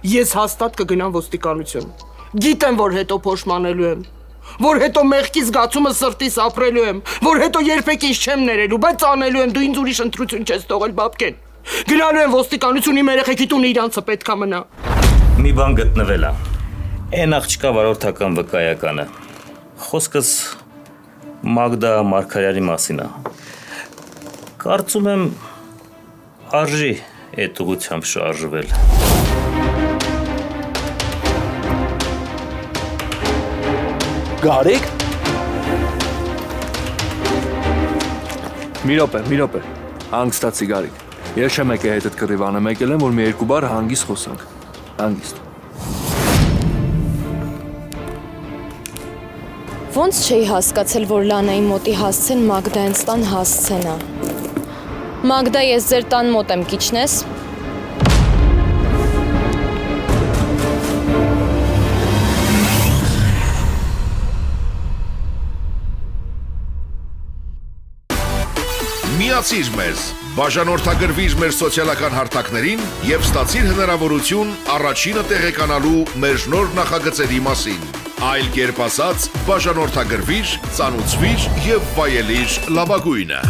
Ես հաստատ կգնամ ոստիկանություն։ Գիտեմ, որ հետո փոշմանելու եմ, որ հետո մեղքի զգացումը սրտիս ապրելու եմ, որ հետո երբեք ինձ չեմ ներելու, բայց անելու եմ, դու ինձ ուրիշ ընտրություն չես թողել, բաբկեն։ Գնալու եմ ոստիկանություն, իմ երեխեքի տունը իրանցը պետքա մնա։ Մի բան գտնվել է։ Այն աղջկա վարորդական վկայականը։ Խոսքս Մագդա Մարգարյանի մասին է։ Կարծում եմ արժի այդ ուղղությամբ շարժվել։ Գարիկ։ Մի րոպե։ Հանգստացի Գարիկ։ Ես չեմ եկել հետդ կռիվանը, եկել եմ, որ մի երկու բառ հանգիստ խոսանք։ Հանգիստ։ Ոնց չէի հասկացել, որ Լանայի մոտի հասցեն Մագդայից տան հասցենա։ Մագդա, ես ձեր տան մոտ եմ, կիչնես։ Միացիր մեզ, բաժանորդագրվիր մեր սոցիալական հարթակներին և ստացիր հնարավորություն առաջինը տեղեկանալու մեր նոր նախագծերի մասին։ Այլ կերպ ասած, բաժանորդագրվիր, ծանուցվիր և վայելիր լավագույնը։